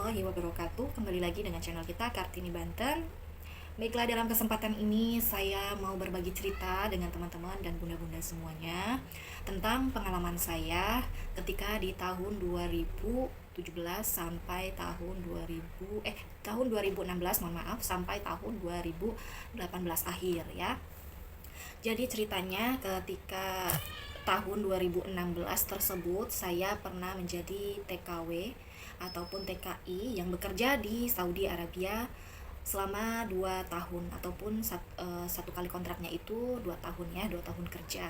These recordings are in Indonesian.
warahmatullahi wabarakatuh. Kembali lagi dengan channel kita Kartini Banten. Baiklah, dalam kesempatan ini saya mau berbagi cerita dengan teman-teman dan bunda-bunda semuanya tentang pengalaman saya ketika di tahun 2017 sampai tahun 2016, mohon maaf, sampai tahun 2018 akhir ya. Jadi ceritanya ketika tahun 2016 tersebut saya pernah menjadi TKW ataupun TKI yang bekerja di Saudi Arabia selama 2 tahun ataupun satu kali kontraknya itu 2 tahun ya, 2 tahun kerja.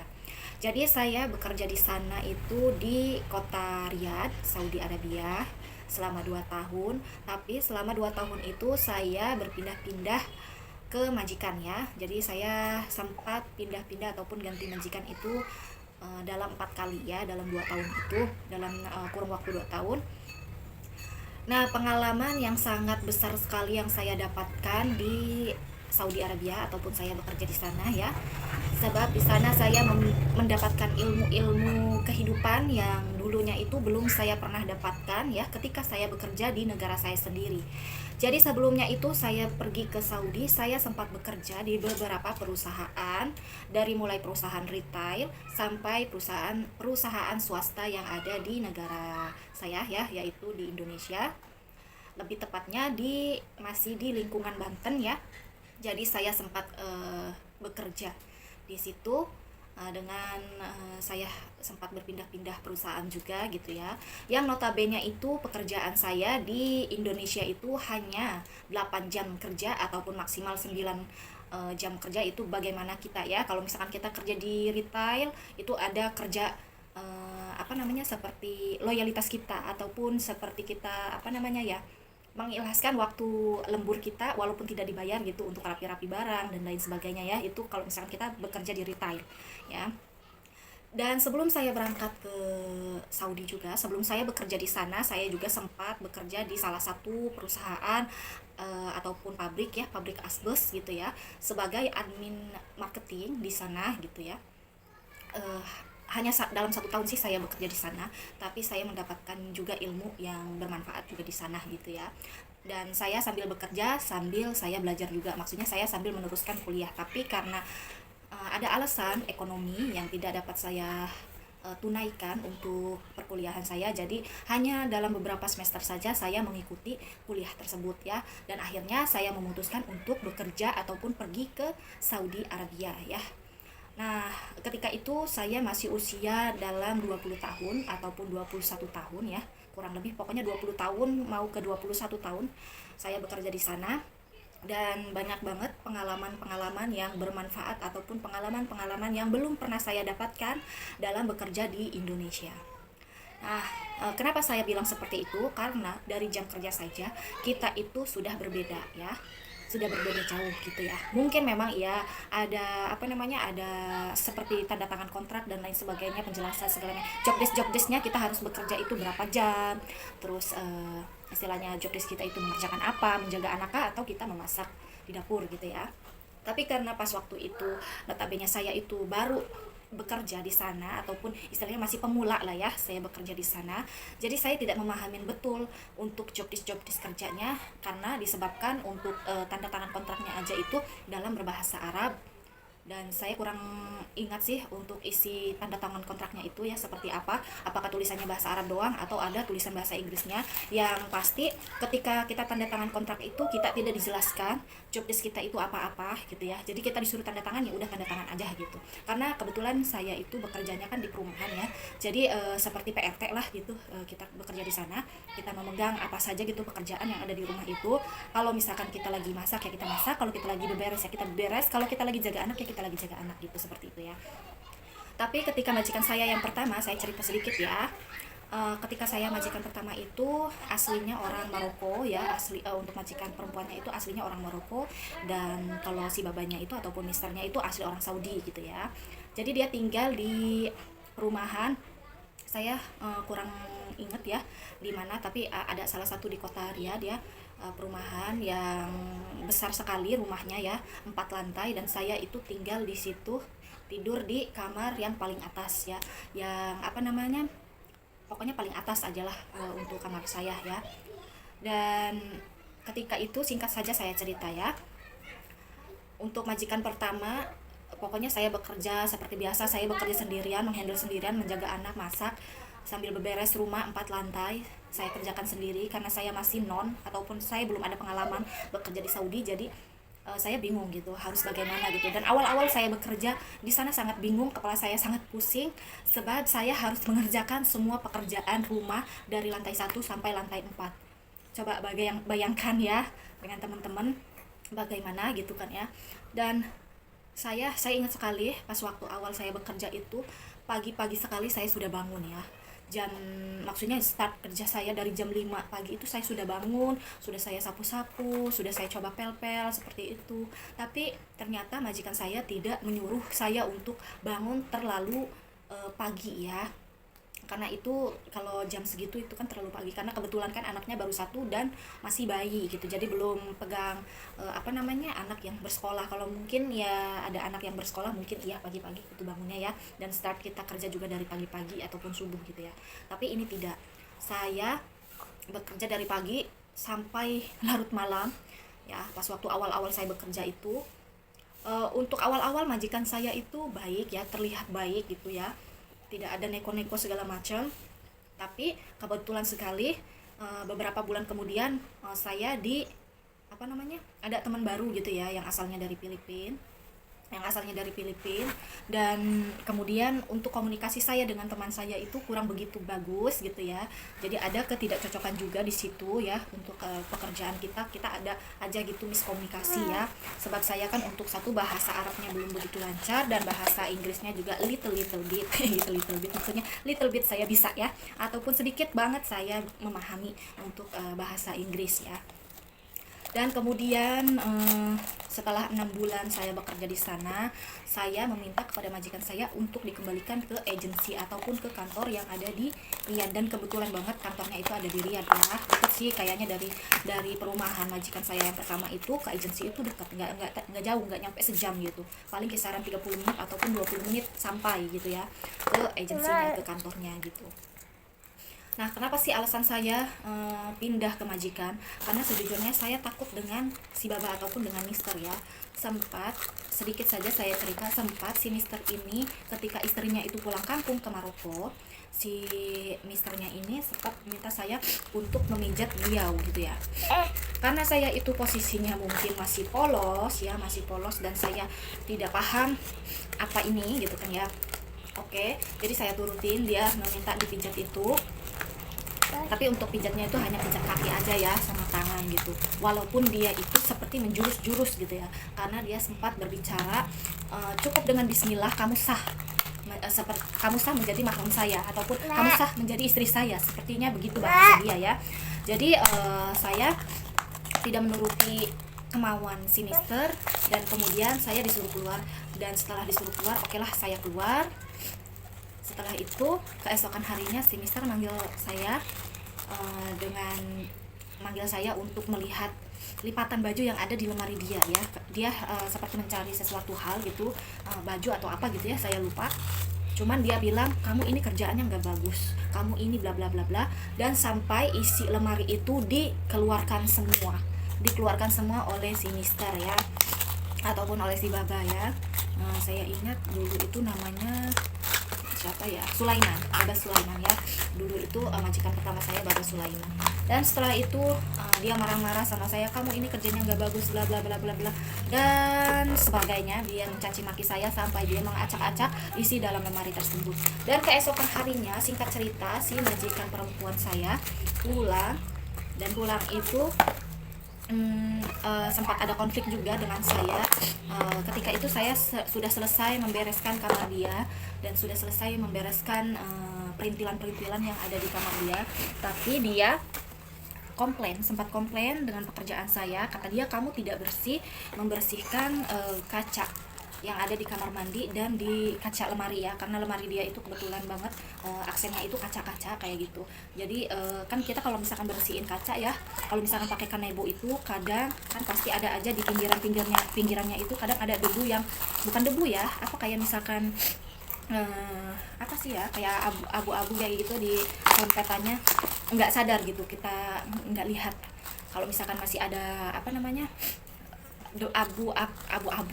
Jadi saya bekerja di sana itu di kota Riyadh, Saudi Arabia selama 2 tahun, tapi selama 2 tahun itu saya berpindah-pindah ke majikan ya. Jadi saya sempat pindah-pindah ataupun ganti majikan itu dalam 4 kali ya, dalam 2 tahun itu, dalam kurun waktu 2 tahun. Nah, pengalaman yang sangat besar sekali yang saya dapatkan di Saudi Arabia ataupun saya bekerja di sana ya. Sebab di sana saya mendapatkan ilmu-ilmu kehidupan yang dulunya itu belum saya pernah dapatkan ya ketika saya bekerja di negara saya sendiri. Jadi sebelumnya itu saya pergi ke Saudi, saya sempat bekerja di beberapa perusahaan, dari mulai perusahaan retail sampai perusahaan swasta yang ada di negara saya ya, yaitu di Indonesia. Lebih tepatnya masih di lingkungan Banten ya. Jadi saya sempat bekerja di situ dengan saya sempat berpindah-pindah perusahaan juga gitu ya. Yang notabene itu pekerjaan saya di Indonesia itu hanya 8 jam kerja ataupun maksimal 9 jam kerja. Itu bagaimana kita ya, kalau misalkan kita kerja di retail itu ada kerja seperti loyalitas kita ataupun seperti kita mengikhlaskan waktu lembur kita walaupun tidak dibayar gitu untuk rapi-rapi barang dan lain sebagainya ya. Itu kalau misalkan kita bekerja di retail ya. Dan sebelum saya berangkat ke Saudi juga, sebelum saya bekerja di sana, saya juga sempat bekerja di salah satu perusahaan ataupun pabrik ya, pabrik asbes gitu ya, sebagai admin marketing di sana gitu ya. Eh, Hanya dalam 1 tahun sih saya bekerja di sana, tapi saya mendapatkan juga ilmu yang bermanfaat juga di sana gitu ya. Dan saya sambil bekerja sambil saya belajar juga, maksudnya saya sambil meneruskan kuliah, tapi karena ada alasan ekonomi yang tidak dapat saya tunaikan untuk perkuliahan saya, jadi hanya dalam beberapa semester saja saya mengikuti kuliah tersebut ya, dan akhirnya saya memutuskan untuk bekerja ataupun pergi ke Saudi Arabia ya. Nah, ketika itu saya masih usia dalam 20 tahun ataupun 21 tahun ya, kurang lebih pokoknya 20 tahun mau ke 21 tahun saya bekerja di sana. Dan banyak banget pengalaman-pengalaman yang bermanfaat ataupun pengalaman-pengalaman yang belum pernah saya dapatkan dalam bekerja di Indonesia. Nah, kenapa saya bilang seperti itu? Karena dari jam kerja saja kita itu sudah berbeda ya, sudah berbeda jauh gitu ya. Mungkin memang ya ada seperti tanda tangan kontrak dan lain sebagainya, penjelasan segalanya, job desknya kita harus bekerja itu berapa jam, terus istilahnya job desk kita itu mengerjakan apa, menjaga anak atau kita memasak di dapur gitu ya. Tapi karena pas waktu itu notabene saya itu baru bekerja di sana ataupun istilahnya masih pemula lah ya, saya bekerja di sana. Jadi saya tidak memahamin betul untuk job desk kerjanya, karena disebabkan untuk tanda tangan kontraknya aja itu dalam berbahasa Arab, dan saya kurang ingat sih untuk isi tanda tangan kontraknya itu ya seperti apa, apakah tulisannya bahasa Arab doang atau ada tulisan bahasa Inggrisnya. Yang pasti ketika kita tanda tangan kontrak itu kita tidak dijelaskan job desk kita itu apa-apa gitu ya, jadi kita disuruh tanda tangan, ya udah tanda tangan aja gitu. Karena kebetulan saya itu bekerjanya kan di perumahan ya, jadi seperti PRT lah gitu. Kita bekerja di sana, kita memegang apa saja gitu pekerjaan yang ada di rumah itu. Kalau misalkan kita lagi masak ya kita masak, kalau kita lagi beberes ya kita beberes, kalau kita lagi jaga anak ya kita lagi jaga anak gitu, seperti itu ya. Tapi ketika majikan saya yang pertama, saya cerita sedikit ya. Ketika saya majikan pertama itu aslinya orang Maroko ya, untuk majikan perempuannya itu aslinya orang Maroko, dan kalau si babanya itu ataupun misternya itu asli orang Saudi gitu ya. Jadi dia tinggal di perumahan, saya kurang inget ya di mana, tapi ada salah satu di kota Riyadh ya, perumahan yang besar sekali rumahnya ya, 4 lantai, dan saya itu tinggal di situ, tidur di kamar yang paling atas ya, yang pokoknya paling atas aja lah untuk kamar saya ya. Dan ketika itu singkat saja saya cerita ya. Untuk majikan pertama, pokoknya saya bekerja seperti biasa, saya bekerja sendirian, menghandle sendirian, menjaga anak, masak, sambil beberes rumah 4 lantai. Saya kerjakan sendiri karena saya masih non ataupun saya belum ada pengalaman bekerja di Saudi, jadi saya bingung gitu harus bagaimana gitu. Dan awal-awal saya bekerja di sana sangat bingung, kepala saya sangat pusing sebab saya harus mengerjakan semua pekerjaan rumah dari lantai 1 sampai lantai 4. Coba bayangkan ya dengan teman-teman bagaimana gitu kan ya. Dan saya ingat sekali pas waktu awal saya bekerja itu, pagi-pagi sekali saya sudah bangun ya. Maksudnya start kerja saya dari jam 5 pagi itu saya sudah bangun, sudah saya sapu-sapu, sudah saya coba pel-pel seperti itu. Tapi ternyata majikan saya tidak menyuruh saya untuk bangun terlalu pagi ya, karena itu kalau jam segitu itu kan terlalu pagi, karena kebetulan kan anaknya baru 1 dan masih bayi gitu, jadi belum pegang anak yang bersekolah. Kalau mungkin ya ada anak yang bersekolah mungkin iya pagi-pagi itu bangunnya ya, dan start kita kerja juga dari pagi-pagi ataupun subuh gitu ya. Tapi ini tidak, saya bekerja dari pagi sampai larut malam ya. Pas waktu awal-awal saya bekerja itu, untuk awal-awal majikan saya itu baik ya, terlihat baik gitu ya, tidak ada neko-neko segala macam. Tapi kebetulan sekali beberapa bulan kemudian saya ada teman baru gitu ya, yang asalnya dari Filipina, dan kemudian untuk komunikasi saya dengan teman saya itu kurang begitu bagus gitu ya. Jadi ada ketidakcocokan juga di situ ya. Untuk pekerjaan kita ada aja gitu miskomunikasi ya. Sebab saya kan untuk satu bahasa Arabnya belum begitu lancar, dan bahasa Inggrisnya juga little bit maksudnya little bit saya bisa ya, ataupun sedikit banget saya memahami untuk bahasa Inggris ya. Dan kemudian setelah 6 bulan saya bekerja di sana, saya meminta kepada majikan saya untuk dikembalikan ke agensi ataupun ke kantor yang ada di Riyadh. Dan kebetulan banget kantornya itu ada di Riyadh ya, dekat sih kayaknya dari perumahan majikan saya yang pertama itu ke agensi itu dekat, nggak jauh, nggak nyampe sejam gitu, paling kisaran 30 menit ataupun 20 menit sampai gitu ya ke agensinya, ke kantornya gitu. Nah, kenapa sih alasan saya pindah ke majikan? Karena sejujurnya saya takut dengan si Baba ataupun dengan Mister ya. Sedikit saja saya cerita, si Mister ini ketika istrinya itu pulang kampung ke Maroko, si Misternya ini sempat minta saya untuk memijat beliau gitu ya. Karena saya itu posisinya mungkin masih polos dan saya tidak paham apa ini gitu kan ya. Oke, jadi saya turutin, dia meminta dipijat itu. Tapi untuk pijatnya itu hanya pijat kaki aja ya, sama tangan gitu. Walaupun dia itu seperti menjurus-jurus gitu ya, karena dia sempat berbicara, cukup dengan bismillah kamu sah menjadi mahram saya, ataupun kamu sah menjadi istri saya, sepertinya begitu bahasa dia ya. Jadi saya tidak menuruti kemauan si Mister, dan kemudian saya disuruh keluar. Dan setelah disuruh keluar, okelah saya keluar. Setelah itu keesokan harinya si Mister manggil saya untuk melihat lipatan baju yang ada di lemari dia ya. Dia seperti mencari sesuatu hal gitu, baju atau apa gitu ya, saya lupa. Cuman dia bilang, kamu ini kerjaannya nggak bagus, kamu ini bla bla bla bla, dan sampai isi lemari itu dikeluarkan semua oleh si Mister ya, ataupun oleh si Baba ya. Saya ingat dulu itu namanya siapa ya, Baba Sulaiman ya. Dulu itu majikan pertama saya Baba Sulaiman. Dan setelah itu dia marah-marah sama saya, kamu ini kerjanya nggak bagus, bla bla bla bla bla dan sebagainya. Dia mencaci maki saya sampai dia mengacak-acak isi dalam lemari tersebut. Dan keesokan harinya, singkat cerita, si majikan perempuan saya pulang itu sempat ada konflik juga dengan saya. Ketika itu saya sudah selesai membereskan kamar dia dan sudah selesai membereskan perintilan-perintilan yang ada di kamar dia, tapi dia sempat komplain dengan pekerjaan saya. Kata dia, kamu tidak membersihkan kaca yang ada di kamar mandi dan di kaca lemari ya, karena lemari dia itu kebetulan banget aksennya itu kaca-kaca kayak gitu. Jadi kan kita kalau misalkan bersihin kaca ya, kalau misalkan pakai kanebo itu kadang kan pasti ada aja di pinggirannya itu kadang ada debu yang bukan debu ya, apa kayak misalkan apa sih ya, kayak abu-abu kayak gitu di lempetannya, nggak sadar gitu, kita nggak lihat kalau misalkan masih ada apa namanya abu-abu.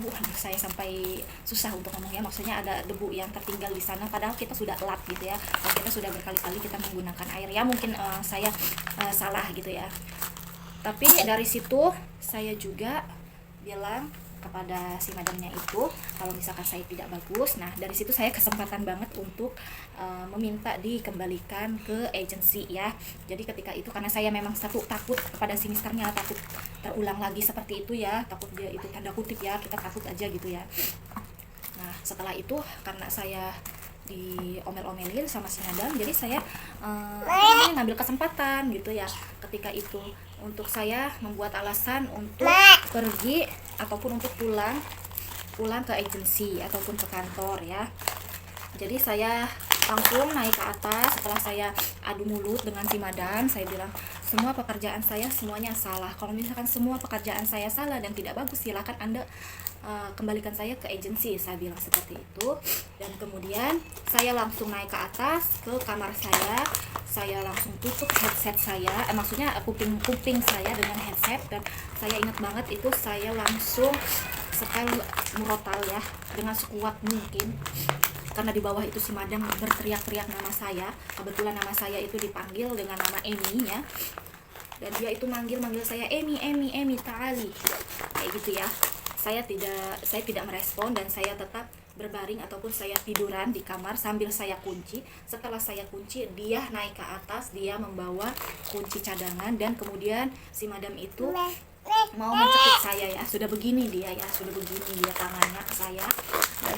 Aduh, saya sampai susah untuk ngomongnya, maksudnya ada debu yang tertinggal di sana padahal kita sudah lap gitu ya, dan kita sudah berkali-kali kita menggunakan air ya, mungkin saya salah gitu ya. Tapi dari situ saya juga bilang kepada si madamnya itu kalau misalkan saya tidak bagus. Nah, dari situ saya kesempatan banget untuk meminta dikembalikan ke agensi ya. Jadi ketika itu karena saya memang satu takut kepada si misternya, takut terulang lagi seperti itu ya, takut dia itu tanda kutip ya, kita takut aja gitu ya. Nah, setelah itu karena saya diomel-omelin sama si madam, jadi saya ngambil kesempatan gitu ya ketika itu untuk saya membuat alasan untuk pergi ataupun untuk pulang ke agensi ataupun ke kantor ya. Jadi saya langsung naik ke atas. Setelah saya adu mulut dengan si madam, saya bilang semua pekerjaan saya semuanya salah. Kalau misalkan semua pekerjaan saya salah dan tidak bagus, silakan Anda kembalikan saya ke agensi, saya bilang seperti itu. Dan kemudian saya langsung naik ke atas ke kamar saya langsung tutup headset saya, maksudnya kuping saya dengan headset, dan saya ingat banget itu saya langsung setel murotal ya dengan sekuat mungkin, karena di bawah itu si madam berteriak-teriak nama saya. Kebetulan nama saya itu dipanggil dengan nama Emi ya, dan dia itu manggil saya Emi Ta'ali kayak gitu ya. Saya tidak merespon dan saya tetap berbaring ataupun saya tiduran di kamar sambil saya kunci. Setelah saya kunci, dia naik ke atas, dia membawa kunci cadangan, dan kemudian si madam itu mau mencekik saya ya. Sudah begini dia tangannya ke saya. Dan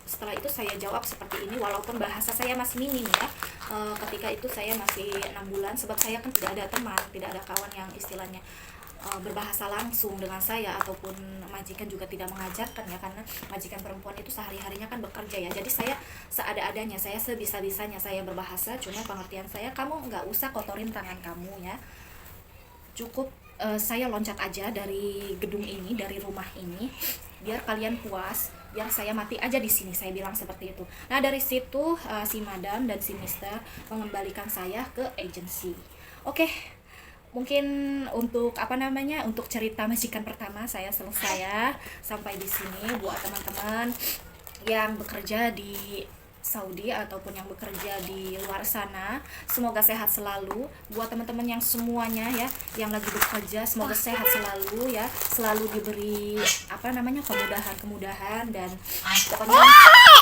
setelah itu saya jawab seperti ini, walaupun bahasa saya masih minim ya. Ketika itu saya masih 6 bulan, sebab saya kan tidak ada teman, tidak ada kawan yang istilahnya berbahasa langsung dengan saya, ataupun majikan juga tidak mengajarkan ya, karena majikan perempuan itu sehari-harinya kan bekerja ya. Jadi saya seada-adanya, saya sebisa-bisanya saya berbahasa, cuma pengertian saya, kamu nggak usah kotorin tangan kamu ya, cukup saya loncat aja dari gedung ini, dari rumah ini, biar kalian puas, biar saya mati aja di sini, saya bilang seperti itu. Nah, dari situ si madam dan si mister mengembalikan saya ke agensi. Oke, mungkin untuk untuk cerita majikan pertama saya selesai ya sampai di sini. Buat teman-teman yang bekerja di Saudi ataupun yang bekerja di luar sana, semoga sehat selalu. Buat teman-teman yang semuanya ya yang lagi bekerja, semoga sehat selalu ya, selalu diberi kemudahan dan pokoknya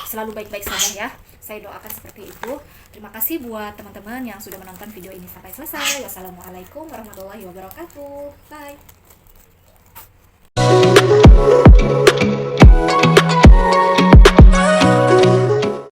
selalu baik-baik saja ya. Saya doakan seperti itu. Terima kasih buat teman-teman yang sudah menonton video ini sampai selesai. Wassalamualaikum warahmatullahi wabarakatuh. Bye.